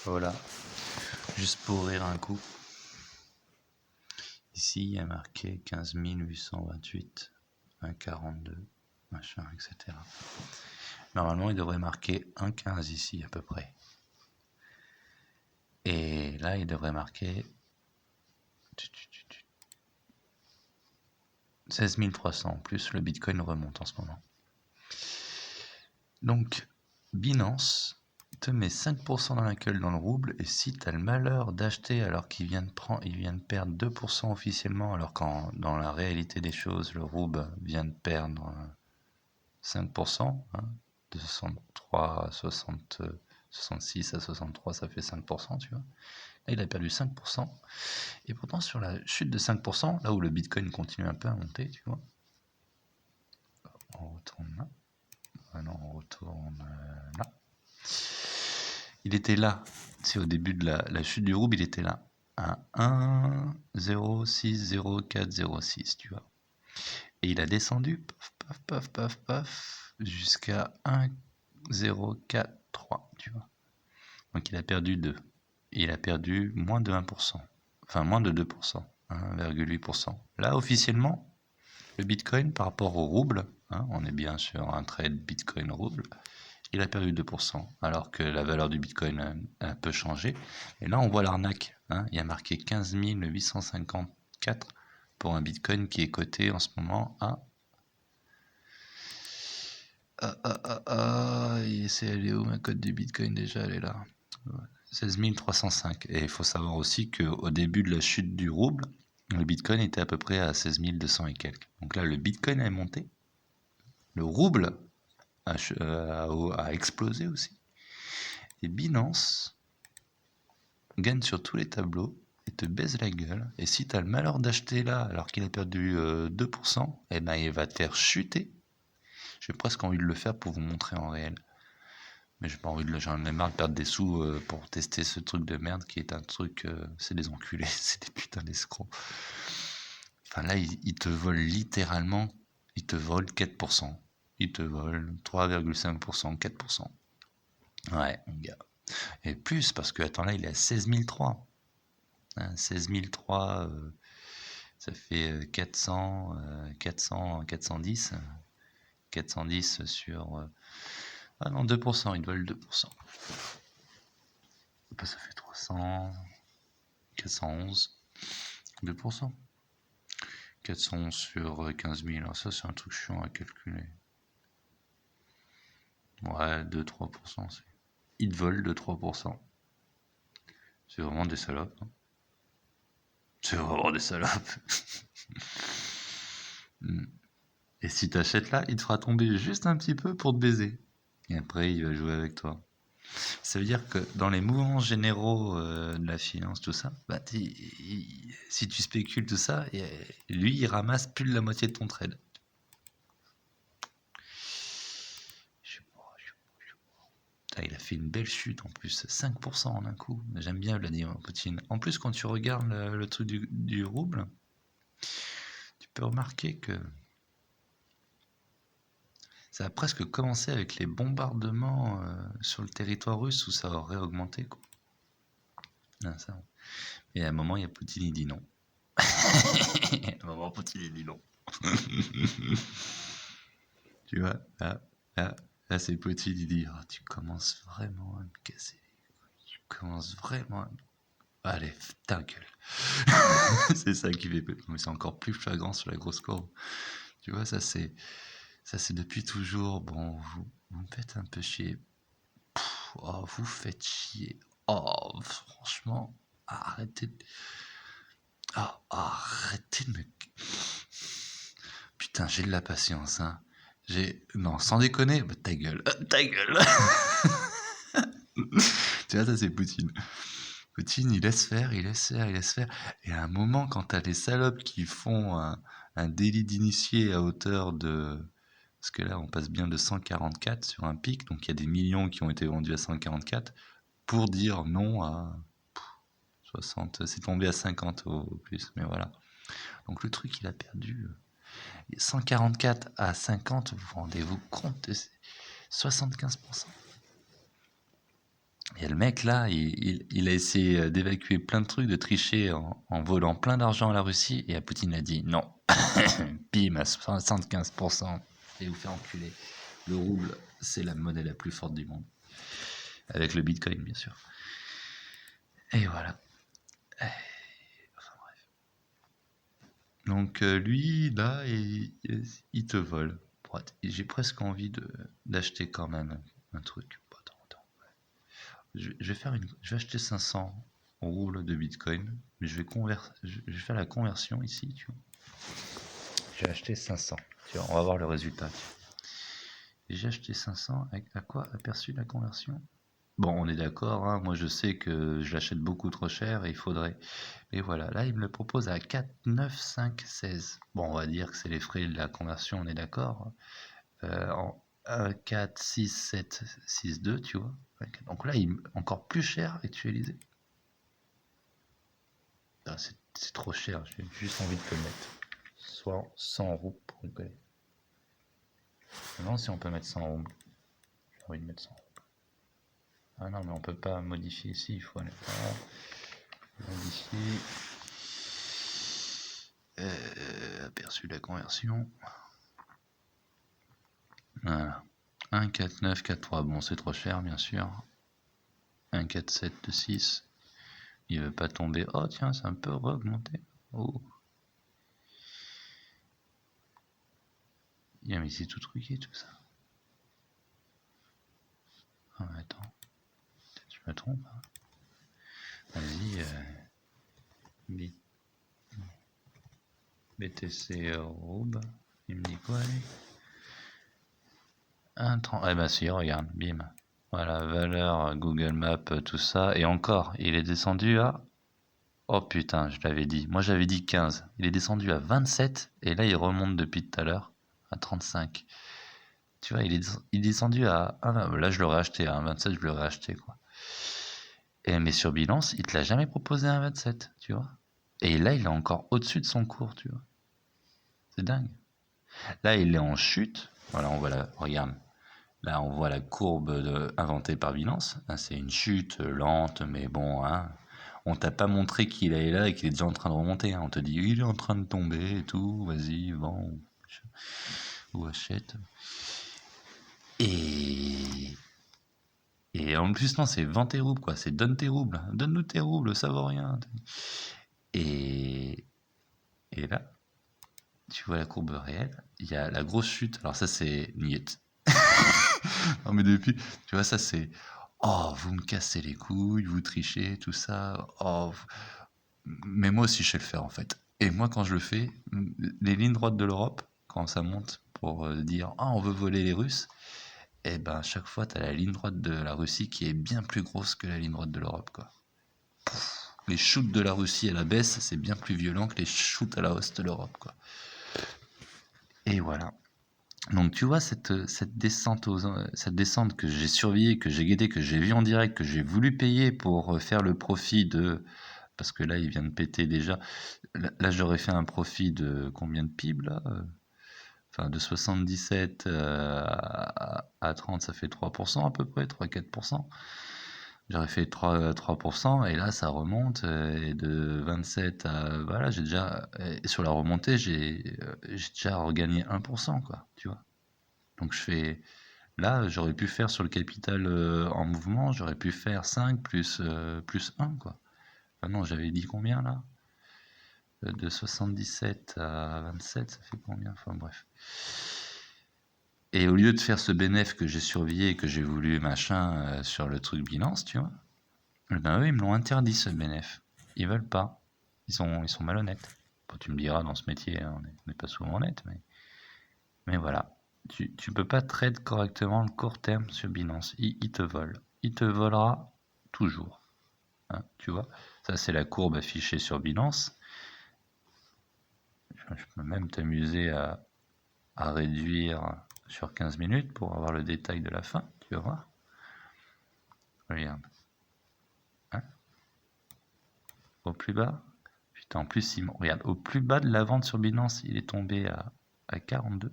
Voilà, juste pour rire un coup. Ici, il y a marqué 15 828, 1,42, machin, etc. Normalement, il devrait marquer 1,15 ici, à peu près. Et là, il devrait marquer 16 300. En plus, le Bitcoin remonte en ce moment. Donc, Binance te met 5% dans la gueule dans le rouble, et si tu as le malheur d'acheter alors qu'il vient de perdre 2% officiellement, alors qu'en dans la réalité des choses, le rouble vient de perdre 5%, hein, de 63 à 60, 66 à 63, ça fait 5%, tu vois. Là, il a perdu 5%, et pourtant sur la chute de 5%, là où le Bitcoin continue un peu à monter, tu vois, on retourne là, on retourne là. Il était là, c'est au début de la chute du rouble, il était là, à 1,060406, tu vois. Et il a descendu, paf, paf, paf, paf, paf, jusqu'à 1,043, tu vois. Donc il a perdu 2. Et il a perdu moins de 1%, enfin moins de 2%, 1,8%. Là, officiellement, le Bitcoin par rapport au rouble, hein, on est bien sur un trade Bitcoin-rouble, il a perdu 2%, alors que la valeur du Bitcoin a un peu changé. Et là, on voit l'arnaque. Hein, il y a marqué 15 854 pour un Bitcoin qui est coté en ce moment à... elle est où ma cote du Bitcoin déjà? Elle est là. 16 305. Et il faut savoir aussi qu'au début de la chute du rouble, le Bitcoin était à peu près à 16 200 et quelques. Donc là, le Bitcoin est monté. Le rouble a explosé aussi. Et Binance gagne sur tous les tableaux et te baise la gueule. Et si tu as le malheur d'acheter là alors qu'il a perdu 2%, eh ben il va te faire chuter. J'ai presque envie de le faire pour vous montrer en réel. Mais j'ai pas envie de le... J'en ai marre de perdre des sous pour tester ce truc de merde qui est un truc... c'est des enculés, c'est des putains d'escrocs. Enfin là, ils te volent littéralement, ils te volent 4%. Ils te volent 3,5%, 4%. Ouais, mon gars. Et plus, parce que, attends, là, il est à 16 003. Hein, 16 003, ça fait 400, 410. 410 sur... ah non, 2%, ils volent 2%. Ça fait 300, 411, 2%. 411 sur 15 000, alors ça c'est un truc chiant à calculer. Ouais, 2-3%. Ils volent 2-3%. C'est vraiment des salopes. Hein. C'est vraiment des salopes. Et si t'achètes là, il te fera tomber juste un petit peu pour te baiser. Et après, il va jouer avec toi. Ça veut dire que dans les mouvements généraux de la finance, tout ça, bah, si tu spécules tout ça, lui, il ramasse plus de la moitié de ton trade. Il a fait une belle chute en plus, 5% en un coup. J'aime bien Vladimir Poutine. En plus, quand tu regardes le truc du rouble, tu peux remarquer que ça a presque commencé avec les bombardements sur le territoire russe où ça aurait augmenté. Quoi. Ah, ça. Et à un moment, il y a Poutine, il dit non. À un moment, Poutine, il dit non. Tu vois, là c'est Poutine, il dit oh, tu commences vraiment à me casser les couilles. Tu commences vraiment à me... Allez, ta gueule. C'est ça qui fait... Mais c'est encore plus flagrant sur la grosse courbe. Tu vois, ça c'est depuis toujours. Bon, vous me faites un peu chier. Oh, vous faites chier. Oh, franchement, arrêtez de... Oh, arrêtez de me... Putain, j'ai de la patience, hein. Non, sans déconner, bah, ta gueule. Ta gueule. Tu vois, ça c'est Poutine. Poutine, il laisse faire, il laisse faire, il laisse faire. Et à un moment, quand t'as des salopes qui font un délit d'initié à hauteur de... Parce que là, on passe bien de 144 sur un pic, donc il y a des millions qui ont été vendus à 144, pour dire non à 60. C'est tombé à 50 au plus, mais voilà. Donc le truc, il a perdu 144 à 50, vous vous rendez-vous compte de 75%. Et le mec là, il a essayé d'évacuer plein de trucs, de tricher en volant plein d'argent à la Russie, et à Poutine a dit non. Bim, à 75%. Et vous faire enculer. Le rouble, c'est la monnaie la plus forte du monde. Avec le bitcoin, bien sûr. Et voilà. Enfin bref. Donc lui, là, il te vole. J'ai presque envie d'acheter quand même un truc. Attends. Je vais acheter 500 roubles de bitcoin, mais je vais faire la conversion ici, tu vois. Je vais acheter 500. Tu vois, on va voir le résultat. Et j'ai acheté 500. À quoi aperçu la conversion? Bon, on est d'accord, hein, moi je sais que je l'achète beaucoup trop cher et il faudrait. Et voilà, là il me le propose à 4, 9, 5, 16. Bon, on va dire que c'est les frais de la conversion, on est d'accord. En 1, 4, 6, 7, 6, 2, tu vois. Donc là, il est encore plus cher actualisé. Ah, c'est trop cher, j'ai juste envie de te le mettre. Soit 100 roubles pour rigoler. Non, si on peut mettre 100 roubles. J'ai envie de mettre 100 roubles. Ah non, mais on peut pas modifier ici, il faut aller là. Modifier. Aperçu la conversion. Voilà. 1, 4, 9, 4, 3. Bon, c'est trop cher, bien sûr. 1, 4, 7, 2, 6. Il veut pas tomber. Oh, tiens, c'est un peu augmenté. Oh. Yeah, mais c'est tout truqué, tout ça. Ah, attends. Peut-être je me trompe. Hein. Vas-y. BTC Roube. Il me dit quoi, lui? 1,30. Eh ben si, regarde, bim. Voilà, valeur, Google Maps, tout ça. Et encore, il est descendu à... Oh putain, je l'avais dit. Moi j'avais dit 15. Il est descendu à 27. Et là il remonte depuis tout à l'heure à 35. Tu vois, il est descendu à 1. Là je l'aurais acheté à 1,27, je l'aurais acheté quoi. Mais sur Binance, il te l'a jamais proposé à 1,27, tu vois. Et là il est encore au-dessus de son cours, tu vois. C'est dingue. Là il est en chute. Voilà, on voit regarde. Là, on voit la courbe inventée par Binance. Là, c'est une chute lente, mais bon, hein. On t'a pas montré qu'il est là et qu'il est déjà en train de remonter. Hein. On te dit, il est en train de tomber et tout, vas-y, vends ou achète. Et... Et en plus, non, c'est vends tes roubles, quoi. C'est donne tes roubles. Donne-nous tes roubles, ça vaut rien. Et... Et là, tu vois la courbe réelle. Il y a la grosse chute. Alors ça, c'est niet. Non, mais depuis, tu vois, ça c'est. Oh, vous me cassez les couilles, vous trichez, tout ça. Oh, mais moi aussi je sais le faire en fait. Et moi quand je le fais, les lignes droites de l'Europe, quand ça monte pour dire ah on veut voler les Russes, et ben à chaque fois t'as la ligne droite de la Russie qui est bien plus grosse que la ligne droite de l'Europe quoi. Les shoots de la Russie à la baisse, c'est bien plus violent que les shoots à la hausse de l'Europe quoi. Et voilà. Donc tu vois cette descente que j'ai surveillée, que j'ai guetté, que j'ai vu en direct, que j'ai voulu payer pour faire le profit de... Parce que là, il vient de péter déjà. Là, j'aurais fait un profit de combien de PIB là Enfin, de 77 à 30, ça fait 3% à peu près, 3-4%. J'aurais fait 3%, et là, ça remonte. Et de 27 à... Voilà, j'ai déjà... Et sur la remontée, j'ai déjà regagné 1%, quoi, tu vois. Donc je fais... Là, j'aurais pu faire sur le capital en mouvement, j'aurais pu faire 5 plus 1, quoi. Enfin non, j'avais dit combien, là? De 77 à 27, ça fait combien? Enfin bref. Et au lieu de faire ce bénéf que j'ai surveillé, que j'ai voulu machin sur le truc Binance, tu vois, ben eux, ils me l'ont interdit, ce bénéf. Ils veulent pas. Ils sont malhonnêtes. Bon, tu me diras, dans ce métier, hein, on n'est pas souvent honnête, mais voilà. Tu peux pas trade correctement le court terme sur Binance. Il te vole. Il te volera toujours. Hein, tu vois. Ça, c'est la courbe affichée sur Binance. Je peux même t'amuser à réduire sur 15 minutes pour avoir le détail de la fin. Tu vas voir. Regarde. Hein, au plus bas. Putain, en plus, regarde, au plus bas de la vente sur Binance, il est tombé à 42.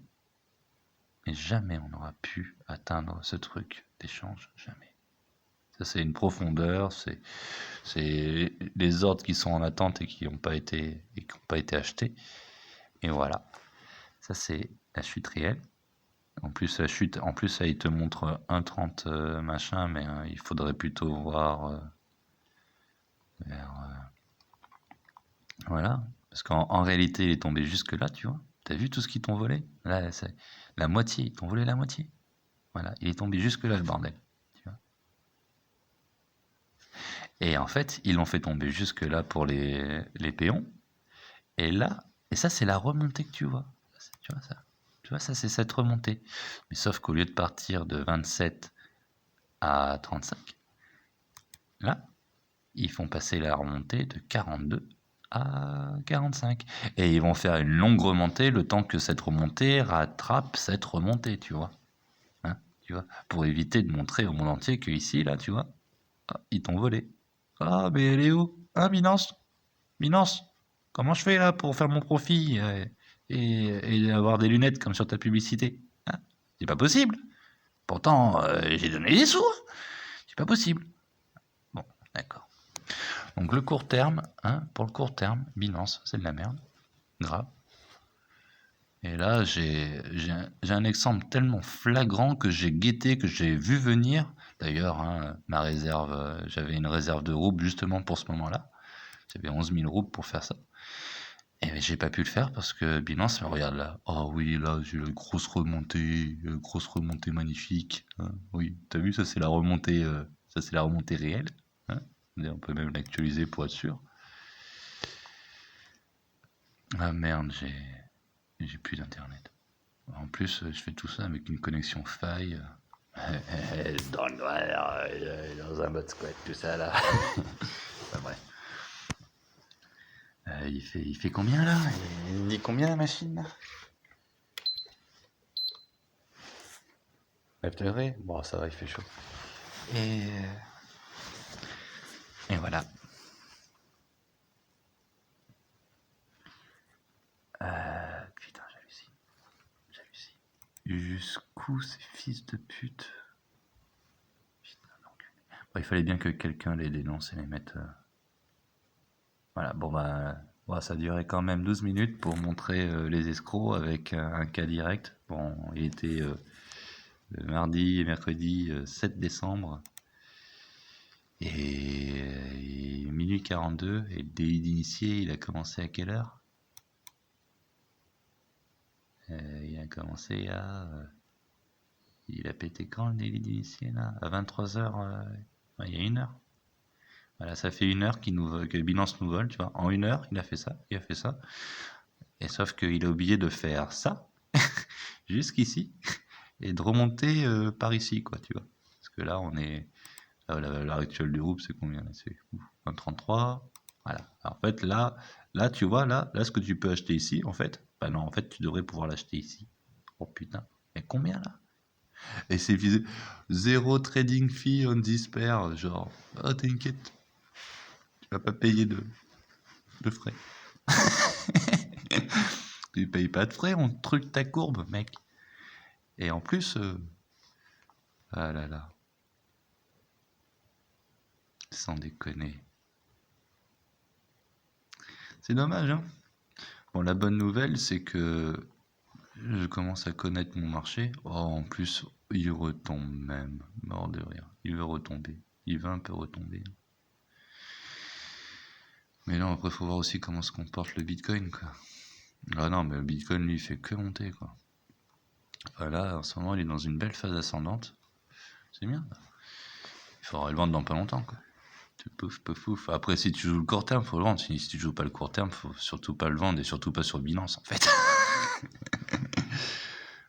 Mais jamais on n'aura pu atteindre ce truc d'échange. Jamais. Ça, c'est une profondeur, c'est les ordres qui sont en attente et qui n'ont pas été achetés. Et voilà. Ça, c'est la chute réelle. En plus, ça, il te montre 1,30 machin, mais il faudrait plutôt voir vers. Voilà. Parce qu'en réalité, il est tombé jusque-là, tu vois. T'as vu tout ce qu'ils t'ont volé? Là, c'est la moitié. Ils t'ont volé la moitié. Voilà. Il est tombé jusque-là, le bordel. Tu vois. Et en fait, ils l'ont fait tomber jusque-là pour les péons. Et là, et ça, c'est la remontée que tu vois. Tu vois ça? Tu vois, ça, c'est cette remontée. Mais sauf qu'au lieu de partir de 27 à 35, là, ils font passer la remontée de 42 à 45. Et ils vont faire une longue remontée le temps que cette remontée rattrape cette remontée, tu vois. Hein, tu vois, pour éviter de montrer au monde entier que ici, là, tu vois, ils t'ont volé. Ah, mais elle est où? Hein, Binance? Binance, comment je fais là pour faire mon profit et avoir des lunettes comme sur ta publicité? Hein, c'est pas possible. Pourtant, j'ai donné des sous. C'est pas possible. Bon, d'accord. Donc le court terme, hein, pour le court terme, Binance, c'est de la merde. Grave. Et là, j'ai un exemple tellement flagrant que j'ai guetté, que j'ai vu venir. D'ailleurs, hein, ma réserve, j'avais une réserve de roubles justement pour ce moment-là. J'avais 11 000 roubles pour faire ça. Et j'ai pas pu le faire parce que Binance me regarde là. Oh oui, là, j'ai une grosse remontée magnifique. Hein. Oui, t'as vu, ça c'est la remontée, réelle. Hein. On peut même l'actualiser pour être sûr. Ah merde, j'ai plus d'internet. En plus, je fais tout ça avec une connexion faille. Dans le noir, dans un mode squat, tout ça là. Enfin, bref. Il fait combien là? Il dit combien la machine là? 9 degrés? Bon, ça va, il fait chaud. Et voilà. Putain, j'hallucine. Jusqu'où ces fils de pute? Putain, bon, il fallait bien que quelqu'un les dénonce et les mette. Voilà, bon bah. Bon, ça durait quand même 12 minutes pour montrer les escrocs avec un cas direct. Bon, il était le mardi et mercredi 7 décembre. Et minuit 42, et le délit d'initié, il a commencé à quelle heure? Il a commencé à... il a pété quand le délit d'initié là? À 23h, il y a 1 heure. Voilà, ça fait 1 heure que Binance nous vole, tu vois. En 1 heure, il a fait ça. Et sauf qu'il a oublié de faire ça, jusqu'ici, et de remonter par ici, quoi, tu vois. Parce que là, on est... La valeur actuelle du groupe, c'est combien là? C'est 1,33. Voilà. Alors, en fait, là, tu vois, là, ce que tu peux acheter ici, en fait, bah non, en fait, tu devrais pouvoir l'acheter ici. Oh putain. Mais combien là? Et c'est visé zéro trading fee on this pair, genre, oh t'inquiète, tu vas pas payer de frais. Tu payes pas de frais, on truc ta courbe, mec. Et en plus, ah là là, sans déconner. C'est dommage, hein. Bon, la bonne nouvelle, c'est que je commence à connaître mon marché. Oh, en plus, il retombe même, mort de rire. Il veut retomber. Il va un peu retomber. Mais là, après, faut voir aussi comment se comporte le Bitcoin, quoi. Ah non, mais le Bitcoin, lui, il fait que monter, quoi. Enfin, là, en ce moment, il est dans une belle phase ascendante. C'est bien. Il faudra le vendre dans pas longtemps, quoi. Pouf, pouf, pouf. Après, si tu joues le court terme, faut le vendre. Si tu joues pas le court terme, faut surtout pas le vendre et surtout pas sur Binance, en fait.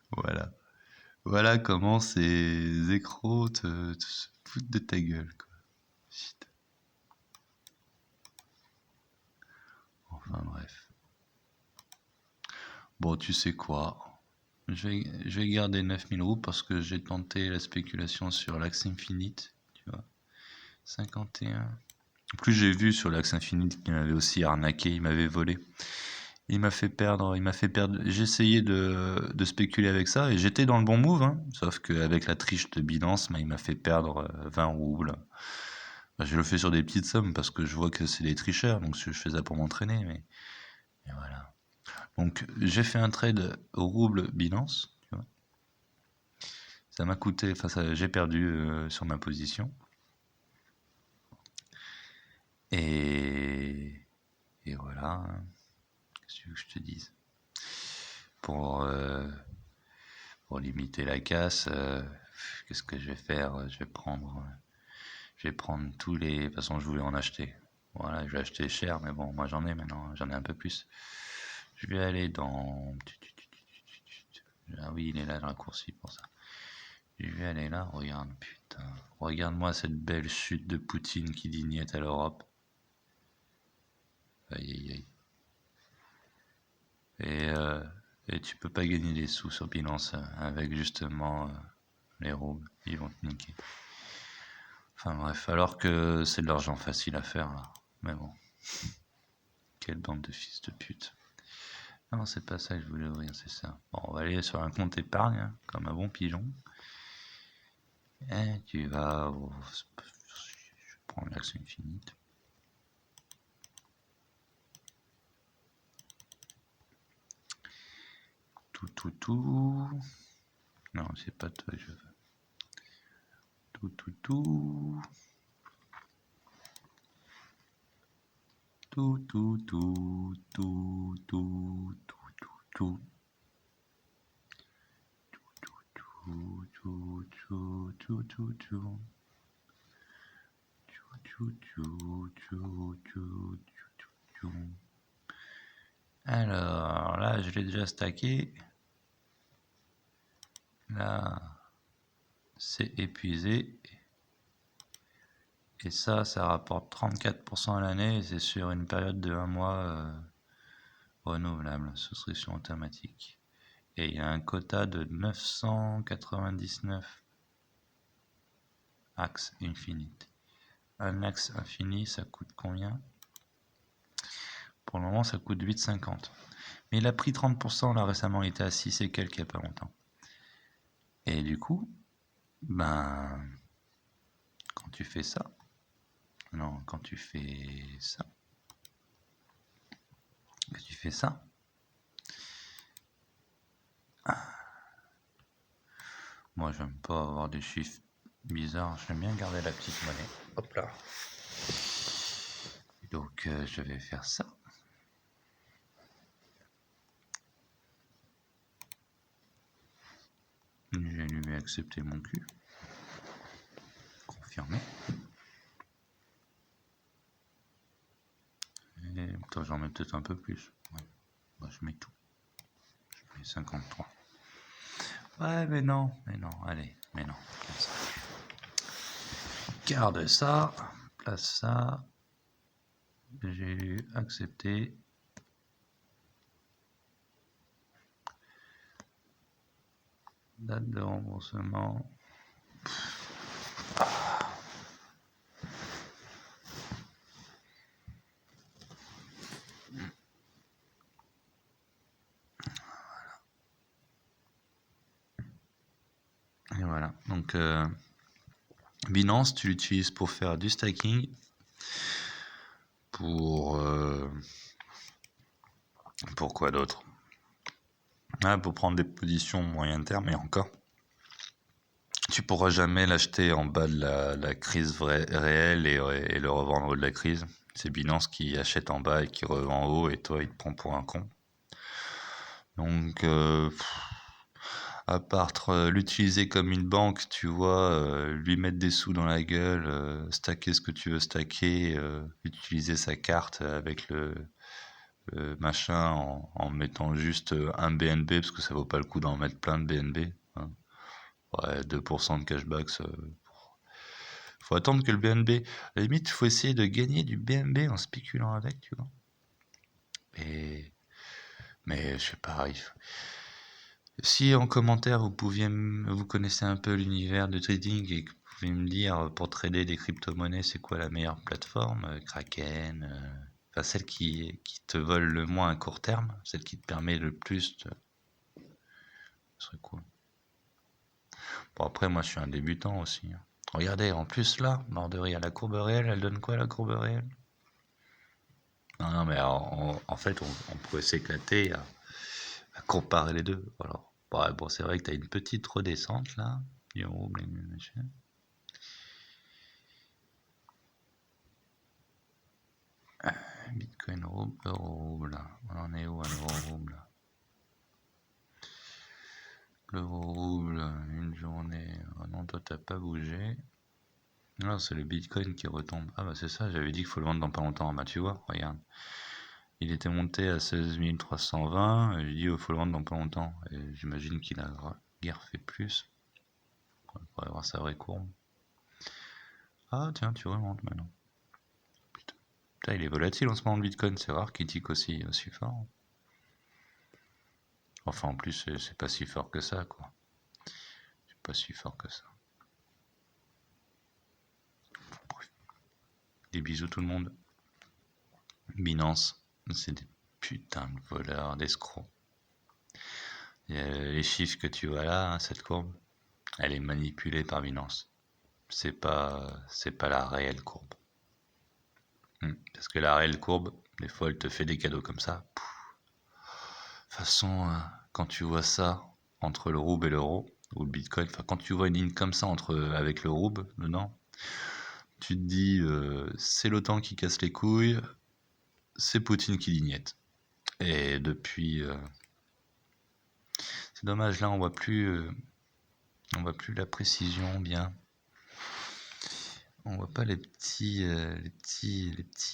Voilà. Voilà comment ces écros te se foutent de ta gueule, quoi. Shit. Enfin, bref. Bon, tu sais quoi? Je vais garder 9000 roubles parce que j'ai tenté la spéculation sur l'Axe Infinite, tu vois. 51. En plus, j'ai vu sur l'Axe Infinite qu'il m'avait aussi arnaqué, il m'avait volé. il m'a fait perdre. J'ai essayé de spéculer avec ça et j'étais dans le bon move, hein. Sauf qu'avec la triche de Binance, bah, il m'a fait perdre 20 roubles. Bah, je le fais sur des petites sommes parce que je vois que c'est des tricheurs, donc je fais ça pour m'entraîner, mais voilà. Donc j'ai fait un trade au rouble Binance, tu vois. Ça m'a coûté, enfin j'ai perdu sur ma position. Et, et voilà. Qu'est-ce que tu veux que je te dise? Pour, euh, pour limiter la casse, qu'est-ce que je vais faire? Je vais prendre tous les. De toute façon, je voulais en acheter. Voilà, je vais acheter cher, mais bon, moi j'en ai maintenant, j'en ai un peu plus. Je vais aller dans. Ah oui, il est là le raccourci pour ça. Je vais aller là, regarde, putain. Regarde-moi cette belle chute de Poutine qui dit niet à l'Europe. Aïe aïe aïe. Et, euh, et tu peux pas gagner des sous sur Binance avec justement les roubles. Ils vont te niquer. Enfin bref, alors que c'est de l'argent facile à faire là. Mais bon, quelle bande de fils de pute. Non, c'est pas ça que je voulais ouvrir, c'est ça. Bon, on va aller sur un compte épargne, hein, comme un bon pigeon. Et tu vas. Je prends l'axe infinite. Tout. Non, c'est pas toi que je veux. Tout. Tout. Alors là, je l'ai déjà stacké. Là, c'est épuisé. Et ça rapporte 34% à l'année. Et c'est sur une période de 1 mois renouvelable, souscription automatique. Et il y a un quota de 999 axes infinite. Un axe infini, ça coûte combien? Pour le moment, ça coûte 8,50. Mais il a pris 30% là récemment, il était à 6 et quelques il n'y a pas longtemps. Et du coup, ben, quand tu fais ça, quand tu fais ça, moi j'aime pas avoir des chiffres bizarres, j'aime bien garder la petite monnaie. Hop là. Donc je vais faire ça. J'ai lui accepter mon cul. Confirmer. Et toi j'en mets peut-être un peu plus. Ouais. Bah, je mets tout. Je mets 53. Ouais, mais non, allez, mais non. Garde ça, place ça. J'ai lu accepter. Date de remboursement. Et voilà. Donc Binance, tu l'utilises pour faire du stacking, pour quoi d'autre? Pour prendre des positions moyen terme et encore. Tu pourras jamais l'acheter en bas de la crise réelle et le revendre en haut de la crise. C'est Binance qui achète en bas et qui revend en haut et toi il te prend pour un con. Donc à part l'utiliser comme une banque, tu vois, lui mettre des sous dans la gueule, stacker ce que tu veux stacker, utiliser sa carte avec le machin en mettant juste un BNB parce que ça vaut pas le coup d'en mettre plein de BNB. Hein. Ouais, 2% de cashback, faut attendre que le BNB. À la limite, il faut essayer de gagner du BNB en spéculant avec, tu vois. Mais je sais pas. Si en commentaire vous connaissez un peu l'univers de trading et que vous pouvez me dire pour trader des crypto-monnaies, c'est quoi la meilleure plateforme? Kraken, enfin, celle qui te vole le moins à court terme, celle qui te permet le plus de... Ce serait cool. Bon, après, moi, je suis un débutant aussi, hein. Regardez, en plus, là, mort de rire, la courbe réelle, elle donne quoi, la courbe réelle? Non, non, mais en fait, on pourrait s'éclater à comparer les deux. Alors, ouais, bon, c'est vrai que tu as une petite redescente, là, du rouble et du machin. Bitcoin, rouble, euro, rouble, là. On en est où, à l'euro, rouble, là? L'euro, rouble, une journée. Oh non, toi, t'as pas bougé. Non, c'est le Bitcoin qui retombe. Ah bah c'est ça, j'avais dit qu'il faut le vendre dans pas longtemps. Bah tu vois, regarde. Il était monté à 16 320, et j'ai dit il faut le vendre dans pas longtemps. Et j'imagine qu'il a guère fait plus. On pourrait voir sa vraie courbe. Ah tiens, tu remontes maintenant. Putain. Putain, il est volatile en ce moment le Bitcoin, c'est rare qu'il tique aussi fort. Enfin en plus c'est pas si fort que ça quoi. C'est pas si fort que ça. Bref. Des bisous tout le monde. Binance, c'est des putains de voleurs, d'escrocs. Les chiffres que tu vois là, hein, cette courbe, elle est manipulée par Binance. C'est pas la réelle courbe. Parce que la réelle courbe, des fois, elle te fait des cadeaux comme ça. De toute façon, quand tu vois ça entre le rouble et l'euro, ou le bitcoin, enfin, quand tu vois une ligne comme ça avec le rouble dedans, tu te dis, c'est l'OTAN qui casse les couilles, c'est Poutine qui lignette. Et depuis, c'est dommage, là, on voit plus la précision bien. On voit pas les petits